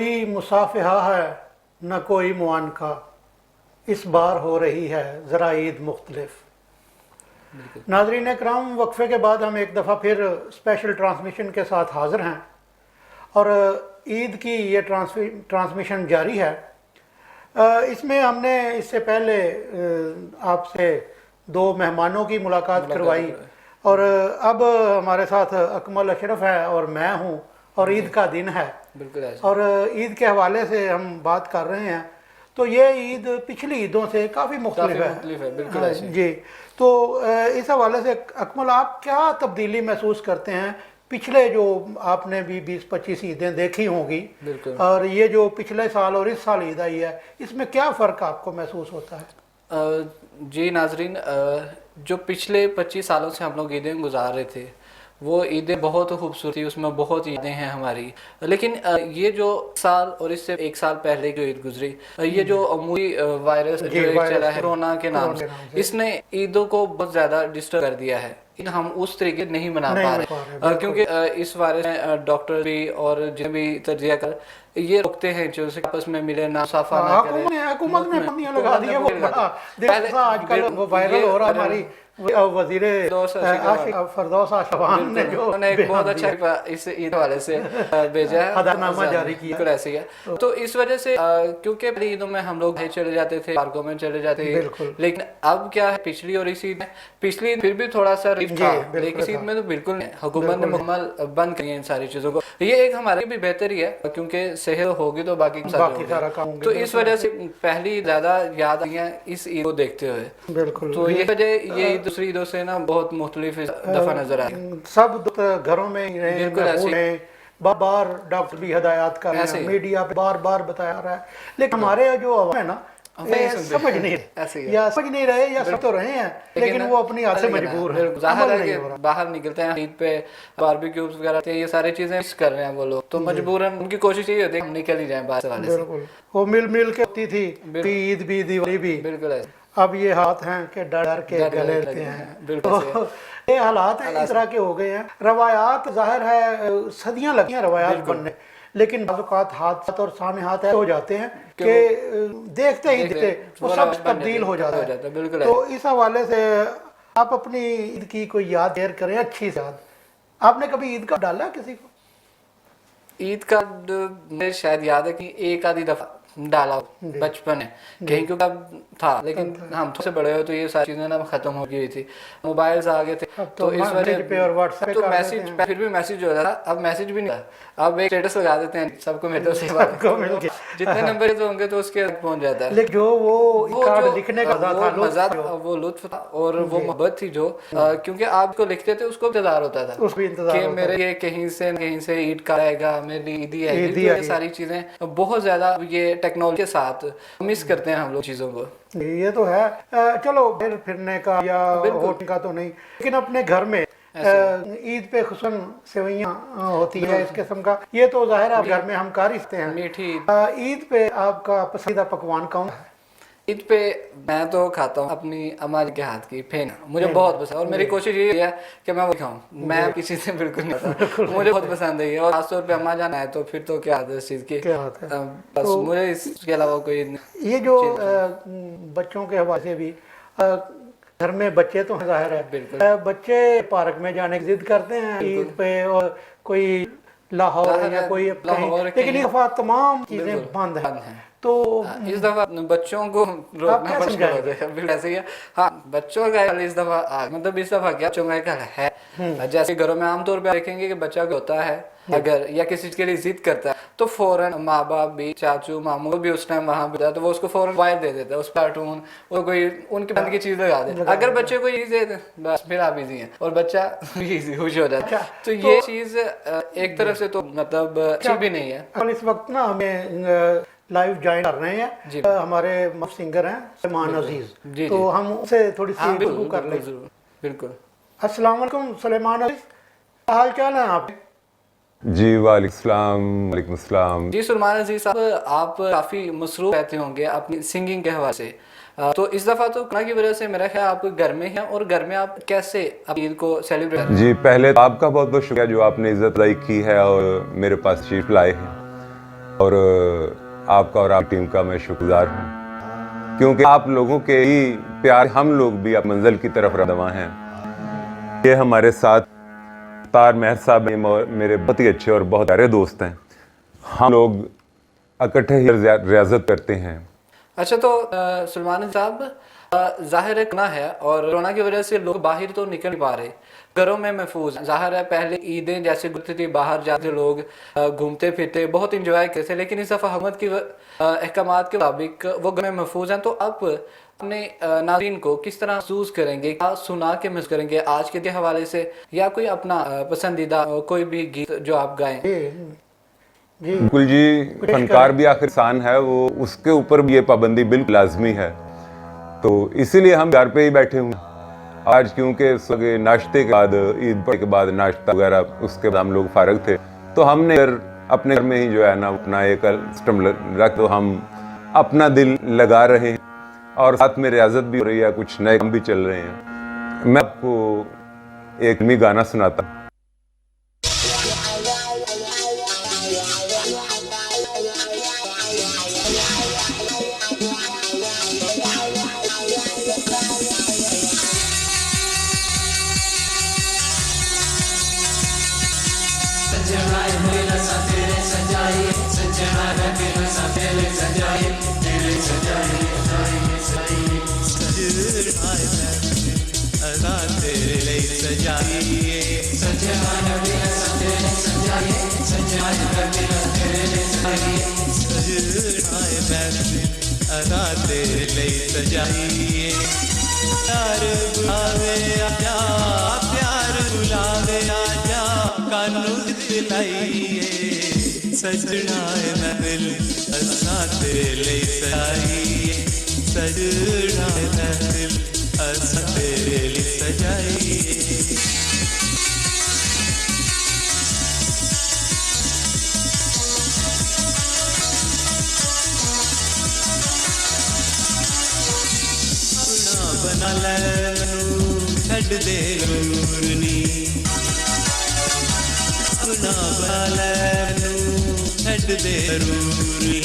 कोई मुसाफिहा है न कोई मुआनका, इस बार हो रही है ज़रा ईद मुख्तलिफ। नाज़रीन इकराम, वक्फे के बाद हम एक दफ़ा फिर स्पेशल ट्रांसमिशन के साथ हाज़िर हैं और ईद की ये ट्रांसमिशन जारी है। इसमें हमने इससे पहले आपसे दो मेहमानों की मुलाकात करवाई और अब हमारे साथ अकमल अशरफ है और मैं हूँ और ईद का दिन है और ईद के हवाले से हम बात कर रहे हैं। तो ये ईद पिछली ईदों से काफ़ी मुख्तलिफ है। बिल्कुल जी, तो इस हवाले से अकमल, आप क्या तब्दीली महसूस करते हैं? पिछले जो आपने भी 20-25 ईदें देखी होंगी और ये जो पिछले साल और इस साल ईद आई है, इसमें क्या फ़र्क आपको महसूस होता है? जी नाजरीन, जो पिछले 25 सालों से हम लोग ईदें गुजार रहे थे वो ईदें बहुत खूबसूरत थी, उसमें बहुत ईदें हैं हमारी। लेकिन ये जो साल और इससे एक साल पहले जो ईद गुजरी, ये जो अमूरी वायरस जो एक चला है कोरोना के नाम से, इसने ईदों को बहुत ज़्यादा डिस्टर्ब कर दिया है। हम उस तरीके नहीं मना पा रहे क्योंकि इस बारे में डॉक्टर भी और जिन्हें भी तजिया कर ये रोकते हैं जो आपस में मिले ना, मुसाफा ना करें। हुकूमत ने पाबंदियां लगा दी है। वो बड़ा आजकल वो वायरल हो रहा है। हमारी वजीर फरदौस आशफान ने जो एक बहुत अच्छा इस ईद वाले से भेजा है, हदानामा जारी किया। बिल्कुल ऐसे ही है। तो इस वजह से क्योंकि पहली ईदों में हम लोग चले जाते थे, पार्कों में चले जाते थे, लेकिन अब क्या है, पिछली और इस ईद में, पिछली फिर भी थोड़ा सा रिफ था, लेकिन इस ईद में तो बिल्कुल नहीं। हुकूमत ने मुकम्मल बंद की है इन सारी चीजों को। ये एक हमारे भी बेहतरी है क्योंकि सेहत होगी तो बाकी सारा काम। तो इस वजह से पहली ज्यादा याद आई है इस ईद को देखते हुए। बिल्कुल, तो ये वजह ये दूसरी ईदों से ना बहुत मुख्तलिफ दफा नजर आए। सब घरों में बार बार डॉक्टर भी हिदायत कर रहे हैं, मीडिया पे बार बार बताया रहा है, लेकिन हमारे जो अवाम है ना समझ नहीं रहे या समझ नहीं रहे या सब तो रहे हैं, लेकिन वो अपनी हाथ से मजबूर है। बाहर निकलते हैं ईद पे, बारबेक्यूज वगैरह ये सारी चीजें कर रहे हैं वो लोग, तो मजबूरन उनकी कोशिश ये होती है हम निकल ही जाए बाहर वाले से। बिल्कुल, वो मिल के होती थी ईद भी दिवाली भी। बिल्कुल, अब ये हाथ हैं कि डर के गले लगते हैं। तो ये हालात इस तरह के हो गए हैं। रवायात जाहिर है सदियां लगी हैं रवायात बनने, लेकिन हाथ और सामने हाथ हो जाते हैं कि देखते ही देखते वो सब तब्दील हो जाता है। तो इस हवाले से आप अपनी ईद की कोई याद शेयर करें, अच्छी याद। आपने कभी ईद का डाला किसी को? ईद का मुझे शायद याद है कि एक आधी दफा डाला बचपन में कहीं, क्योंकि अब था, लेकिन हम थोड़े से बड़े हो तो ये सारी चीजें ना खत्म हो गई थी, मोबाइल्स आ गए थे, तो इस वजह पे और व्हाट्सएप तो मैसेज फिर भी मैसेज हो जाता, अब मैसेज भी नहीं, अब एक स्टेटस लगा देते हैं सबको मिल के, जितने नंबर तो होंगे तो उसके पहुंच जाता है। लेकिन जो वो कार्ड लिखने का मजा था, वो लुत्फ था और वो मोहब्बत थी जो, क्योंकि आपको लिखते थे उसको इंतजार होता था कि मेरे ये कहीं से ईद का आएगा, मेरी ईदी आएगी। ये सारी चीजें बहुत ज्यादा ये टेक्नोलॉजी के साथ मिस करते हैं हम लोग चीजों को। ये तो है। चलो फिरने का या होटल का तो नहीं, लेकिन अपने घर में ईद पे खुसन सेवइयाँ होती है इस किस्म का, ये तो जाहिर है घर में हम कर ही सकते हैं। मीठी ईद पे आपका पसंदीदा पकवान कौन है? ईद पे मैं तो खाता हूँ अपनी अम्मा जी के हाथ की फेना, मुझे बहुत पसंद है और मेरी कोशिश ये है कि मैं वो खाऊं, मैं किसी से बिल्कुल नहीं खाता, मुझे बहुत पसंद है और खासतौर पे अम्मा जाना है तो फिर तो क्या आदत है इस चीज़ की, बस मुझे इसके अलावा कोई। ये जो बच्चों के हवाले से भी, घर में बच्चे तो जाहिर है बच्चे पार्क में जाने की जिद करते हैं ईद पे, और कोई लाहौर या कोई, लेकिन इस दफा तमाम चीजें बंद हैं, तो इस दफा बच्चों को रोकना पड़ेगा। ऐसे ही है, हाँ बच्चों का इस दफा मतलब इस दफा क्या बच्चों का है, जैसे घरों में आमतौर पे देखेंगे कि बच्चा होता है अगर या किसी चीज के लिए जिद करता है तो फौरन माँ बाप भी, चाचू मामू भी उस टाइम वहां पे तो वो उसको फौरन मोबाइल दे देता है, उस कार्टून वो कोई उनकी पसंद की चीज लगा दे। अगर बच्चे को इजी दे बस फिर आप इजी हैं और बच्चा इजी खुश हो जाता है। तो ये चीज एक तरफ से तो मतलब अच्छी भी नहीं है। इस वक्त ना हमें लाइव ज्वाइन कर रहे हैं हमारे सिंगर हैं सलमान अजीज, तो हम उनसे थोड़ी सी गुफ्तगू कर लें। बिल्कुल। अस्सलाम वालेकुम सलमान अजीज, हाल चाल है आप? जी वालेकुम सलाम। जी सलमान अजीज साहब, आप काफ़ी मसरूफ रहते होंगे अपनी सिंगिंग के हवाले से, तो इस दफ़ा तो कोरोना की वजह से मेरा ख्याल आप घर में हैं, और घर में आप कैसे ईद को सेलिब्रेट? जी पहले तो आपका बहुत बहुत शुक्रिया जो आपने इज्जत अदाई की है और मेरे पास चीज लाए हैं। और आपका और आप टीम का मैं शुक्रगुजार हूँ, क्योंकि आप लोगों के ही प्यार हम लोग भी अब मंजिल की तरफ रवाना हैं। ये हमारे साथ तार महर साहब मेरे बहुत ही अच्छे और बहुत प्यारे दोस्त हैं। हम लोग इकट्ठे ही रियाजत करते हैं। अच्छा, तो सलमान साहब, जाहिर है कोरोना है और कोरोना की वजह से लोग बाहर तो निकल नहीं पा रहे, घरों में महफूज। जाहिर है पहले ईदें जैसे गुजरती थी, बाहर जाते लोग घूमते फिरते बहुत इंजॉय करते थे, लेकिन इस दफ़ा हुकूमत की अहकामात के मुताबिक वो घर में महफूज हैं। तो आप अपने नाज़रीन को किस तरह महसूस करेंगे, क्या सुना के महसूस करेंगे आज के हवाले से, या कोई अपना पसंदीदा कोई भी गीत जो आप गाएं? जी बिल्कुल जी, फनकार भी आखिर इंसान है, वो उसके ऊपर भी ये पाबंदी बिल्कुल लाजमी है। तो इसीलिए हम घर पे ही बैठे हुए आज, क्योंकि नाश्ते के बाद, ईद के बाद नाश्ता वगैरह, उसके बाद हम लोग फारग थे, तो हमने अपने घर में ही जो है ना अपना एक सिस्टम रख, तो हम अपना दिल लगा रहे हैं और साथ में रियाजत भी हो रही है, कुछ नए काम भी चल रहे हैं। मैं आपको एक फिल्मी गाना सुनाता हूँ। सजना महफिल असा तेरे लिए सजाइए, सजना महफिल असा तेरे लिए सजाइए। अपना बना लैनू छड़ दे नूरनी, अपना बना लैनू छड़ दे जरूरी,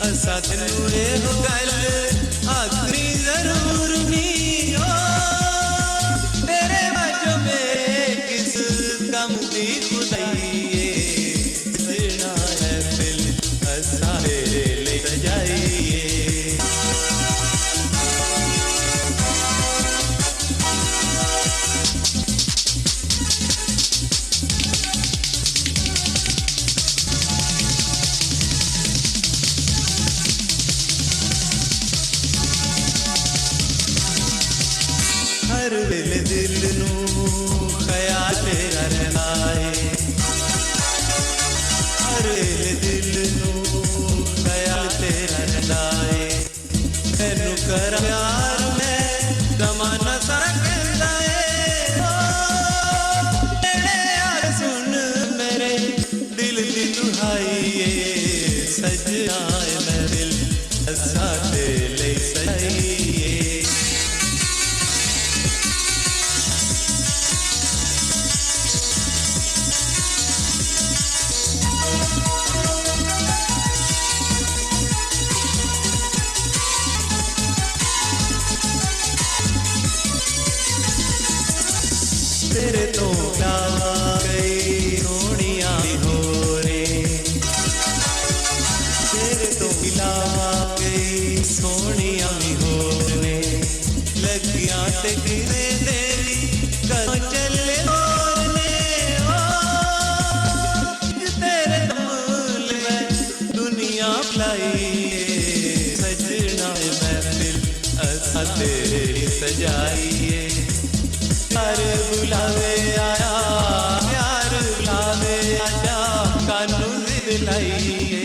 असा तेनू एह गल आखरी जरूर नी हो, तेरे वजो मेरे किस कम दी खुदाई, सजना है दिल असा तेरे लिए सजाइए। हर वेले दिल नू ख्याल तेरा रहना है, हर वेले दिल नू ख्याल तेरा रहना है, मैनू कर प्यार में जमाना सारा कहता है, तेरे यार सुन मेरे दिल दी दुहाई, सजना मैं दिल असा तेरे सजाइए। तेरे तो क्या गई सोनिया हो रे, तेरे तो इलावा गई सोनिया हो रे, लगियां ते गिरे तेरी कदों चले होने, तेरे दमूल में दुनिया भलाई, सजना महफिल असा तेरी सजाइए। प्यार बुलावे आया, प्यार बुलावे आजा, कानू दिलाइए,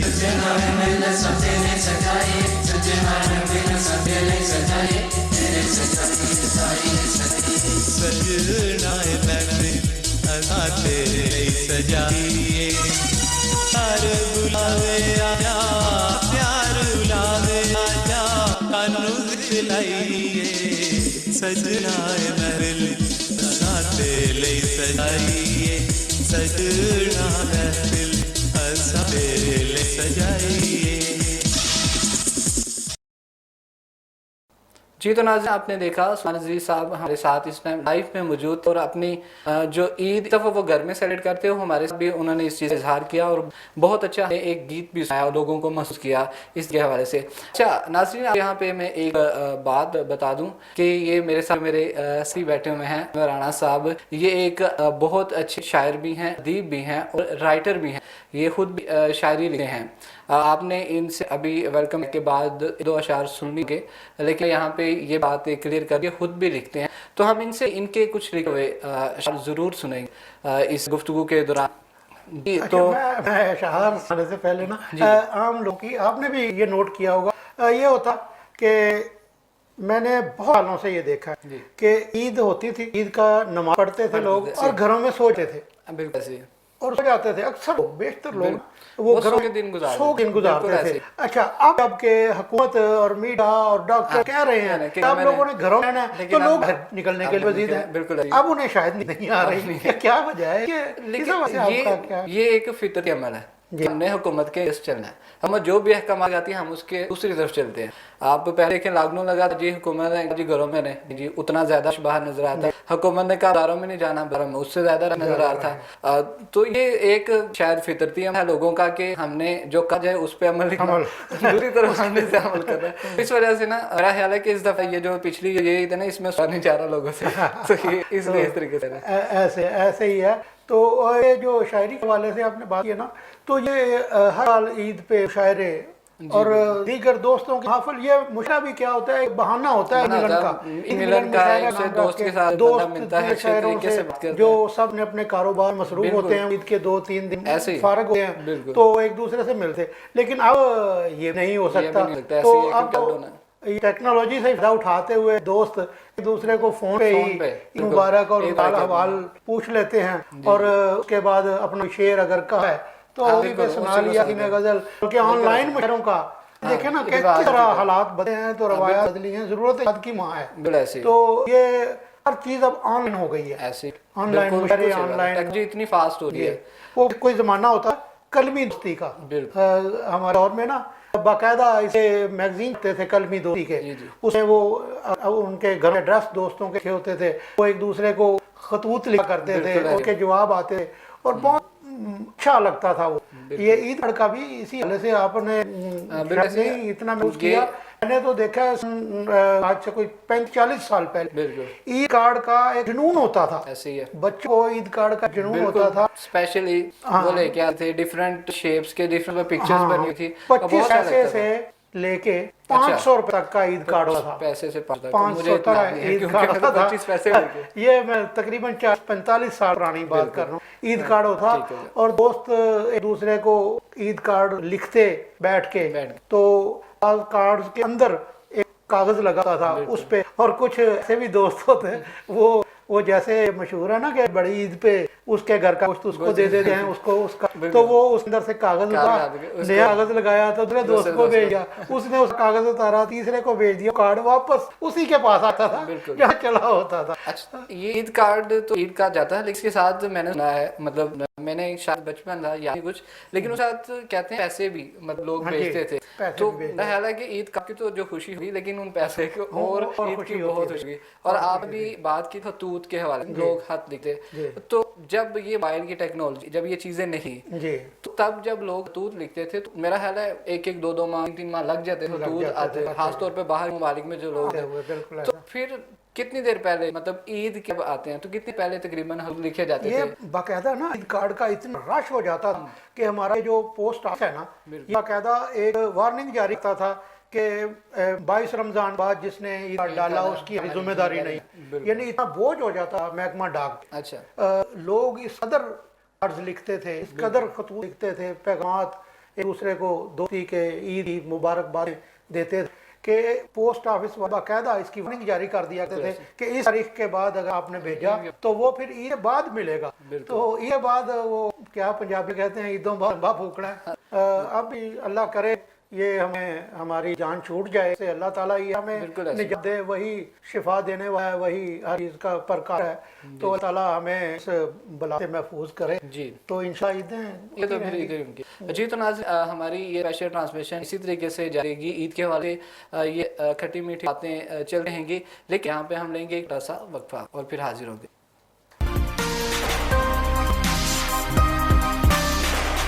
सजना महफिल सब तेरे सजाए, सजना महफिल सब तेरे सजाए, तेरे सजाए सजना महफिल असा तेरे सजाइए। प्यार बुलावे आया, प्यार बुलावे आजा, कानू दिलाइए, सजना महफिल असा तेरे लिए सजाइए, सजना महफिल असा तेरे ले सजाइए। जी तो नाज़रीन, आपने देखा उस्मान अजीज साहब हमारे साथ इस टाइम लाइव में मौजूद, और अपनी जो ईद दफ़ा वो घर में सेलिब्रेट करते हो, हमारे साथ भी उन्होंने इस चीज़ का इजहार किया और बहुत अच्छा एक गीत भी सुनाया और लोगों को महसूस किया इसके हवाले से। अच्छा नाज़रीन, यहाँ पे मैं एक बात बता दूँ कि ये मेरे साथ मेरे सी बैठे हुए हैं राणा साहब। ये एक बहुत अच्छे शायर भी हैं, अदीब भी हैं और राइटर भी हैं। ये खुद भी शायरी लिखते हैं। आपने इनसे अभी वेलकम के बाद 2 अशार सुन लिए, लेकिन यहाँ पे ये बात क्लियर करके खुद भी लिखते हैं, तो हम इनसे इनके कुछ लिखे हुए अशार ज़रूर सुनेंगे इस गुफ्तगू के दौरान। जी अच्छा, तो मैं शहादत सुनाने से पहले ना आम लोग की, आपने भी ये नोट किया होगा, ये होता कि मैंने बहुत सालों से ये देखा है कि ईद होती थी, ईद का नमाज पढ़ते थे लोग और घरों में सोते थे बिल्कुल ऐसे ही। और सो जाते थे। अक्सर लोग, बेशतर लोग वो घरों सो के दिन गुजारते सो दिन गुजारते बिल्कुल थे। ऐसे। अच्छा, अब जब के हुकूमत और मीडिया और डॉक्टर कह रहे हैं कि कि आप मैंने- लोगों ने घरों में रहना है, तो लेकिन लोग अब- घर निकलने के लिए अब वजीद निकल- हैं। बिल्कुल ऐसे। अब उन्हें शायद नहीं आ रही है, क्या वजह है? लेकिन आपका ये एक फितरी अमल है। हमने हुकूमत के इस चलना है, हम जो भी अहकाम जाती है हम उसके दूसरी तरफ चलते हैं। आप पहले देखें लॉकडाउन लगा जी, हुकूमत ने जी घरों में रहे जी, उतना ज्यादा बाहर नजर आता है। हुकूमत ने कहा बाहरों में नहीं जाना, बाहर में उससे ज्यादा नजर आ रहा था। तो ये एक शायद फितरती है लोगों का कि हमने जो कहा जाए उस पर अमल दूसरी तरफ हमने से अमल कर रहा है। इस वजह से ना मेरा ख्याल है कि इस दफा ये जो पिछली ये ईद है ना, इसमें सुना नहीं जा रहा लोगों से, तो ये इसलिए इस तरीके से ऐसे ऐसे ही है। तो ये जो शायरी के हवाले से आपने बात की ना, तो ये हर साल ईद पे शायरे और दीगर दोस्तों के महफिल, ये मुशरा भी क्या होता है, एक बहाना होता है मिलन का। मिलन का है, उससे दोस्त के साथ बंदा मिलता है, अच्छे शायरों तरीके से बात करता है। जो सब ने अपने कारोबार मसरूफ होते हैं, ईद के 2-3 दिन ऐसे ही। फारग होते हैं, तो एक दूसरे से मिलते। लेकिन अब ये नहीं हो सकता। नहीं लगता, तो ऐसे ही एक अब ये टेक्नोलॉजी से फायदा उठाते हुए दोस्त एक दूसरे को फोन पे ही मुबारक और हाल हवाल पूछ लेते हैं, और उसके बाद अपना शेर अगर कहा है तो वही पे सुना लिया कि गजल, क्योंकि ऑनलाइन मुशायरों का देखे ना किस तरह हालात बदले हैं, तो रवायात बदली हैं, जरूरत याद की माँ है। तो ये हर चीज अब ऑनलाइन हो गई है, ऐसे ऑनलाइन मुशायरे, ऑनलाइन टेक्नोलॉजी इतनी फास्ट हो रही है। वो कोई जमाना होता कलमी दोस्ती का, हमारे दौर में ना बाकायदा इसे मैगजीन होते थे कलमी दोस्ती के, उसमें वो उनके घर में एड्रेस दोस्तों के होते थे, वो एक दूसरे को खतूत लिखा करते थे, उनके जवाब आते थे और बहुत अच्छा लगता था वो। ये ईद का भी इसी हवाले से आपने इतना महसूस किया। मैंने तो देखा आज से कोई 35-40 साल पहले ईद कार्ड का एक जुनून होता था, ऐसे ही है। बच्चों को ईद कार्ड का जुनून होता था। स्पेशली वो लेके आते थे डिफरेंट शेप्स के, डिफरेंट पिक्चर्स बनी थी। 25 पैसे से लेके 500 रुपए तक का ईद कार्ड था। पैसे से 500 तक ईद कार्ड था। 25 पैसे ये मैं तकरीबन 45 साल पुरानी बात कर रहा हूँ। ईद कार्ड होता और दोस्त एक दूसरे को ईद कार्ड लिखते बैठ के, तो कार्ड के अंदर एक कागज लगाता था उस पे, और कुछ ऐसे भी दोस्त होते वो जैसे मशहूर है ना कि बड़ी ईद पे उसके घर का कुछ उसको दे देते हैं, उसको उसका, तो वो उस अंदर से कागज उतारा, नया कागज लगाया तो दूसरे दोस्त को भेज दिया, उसने उस कागज उतारा तीसरे को भेज दिया, कार्ड वापस उसी के पास आता था जहाँ चला होता था। अच्छा, ये ईद कार्ड तो ईद कार्ड जाता है, लेकिन इसके साथ मैंने सुना है, मतलब मैंने शायद बचपन था या कुछ, लेकिन उसके साथ कहते हैं पैसे भी मतलब लोग भेजते थे। तो मेरा ख्याल है कि ईद की तो जो खुशी हुई, लेकिन उन पैसे को और ईद की बहुत खुशी हुई। और आप भी बात की खतूत के हवाले, लोग खत लिखते, तो जब ये मोबाइल की टेक्नोलॉजी, जब ये चीजें नहीं, तो तब जब लोग खतूत लिखते थे, तो मेरा ख्याल है 1-1, 2-2 माह, 3-3 माह लग जाते थे खतूत आते, खासतौर पे बाहर ममालिक में जो लोग हैं। तो फिर कितनी देर पहले, मतलब ईद कब आते हैं तो कितने पहले तकरीबन हम लिखे जाते थे? ये बाकायदा ना ईद कार्ड का इतना रश हो जाता था कि हमारा जो पोस्ट ऑफिस है ना, ये बाकायदा एक वार्निंग जारी करता था कि 22 रमजान बाद जिसने ईद कार्ड डाला उसकी जिम्मेदारी नहीं, यानी इतना बोझ हो जाता महकमा डाक। अच्छा, लोग इस कदर कार्ड लिखते थे, इस कदर खतूत लिखते थे, पैगामात एक दूसरे को दोस्ती के, ईद मुबारकबाद देते थे कि पोस्ट ऑफिस बाकायदा इसकी वार्निंग जारी कर दिया करते थे कि इस तारीख के बाद अगर आपने भेजा तो वो फिर ईद बाद मिलेगा। तो ईद बाद वो क्या पंजाबी कहते हैं, ईदों बाद फूकना है। अब भी अल्लाह करे ये हमें हमारी जान छूट जाए से अल्लाह ताला ही हमें बिल्कुल ऐसे। निजात दे, वही शिफा देने वाला है, वही हर चीज़ का परकार है। तो अल्लाह ताला हमें इस बला से महफूज करे। जी। तो इंशाल्लाह ईदें ये तो फिर ईद है उनकी। जी, तो नाज़रीन हमारी ये स्पेशल ट्रांसमिशन इसी तरीके से जाएगी। ईद के हवाले ये खट्टी मीठी बातें चल रहेंगी, लेकिन यहाँ पे हम लेंगे एक छोटा सा वक्फा और फिर हाजिर होंगे।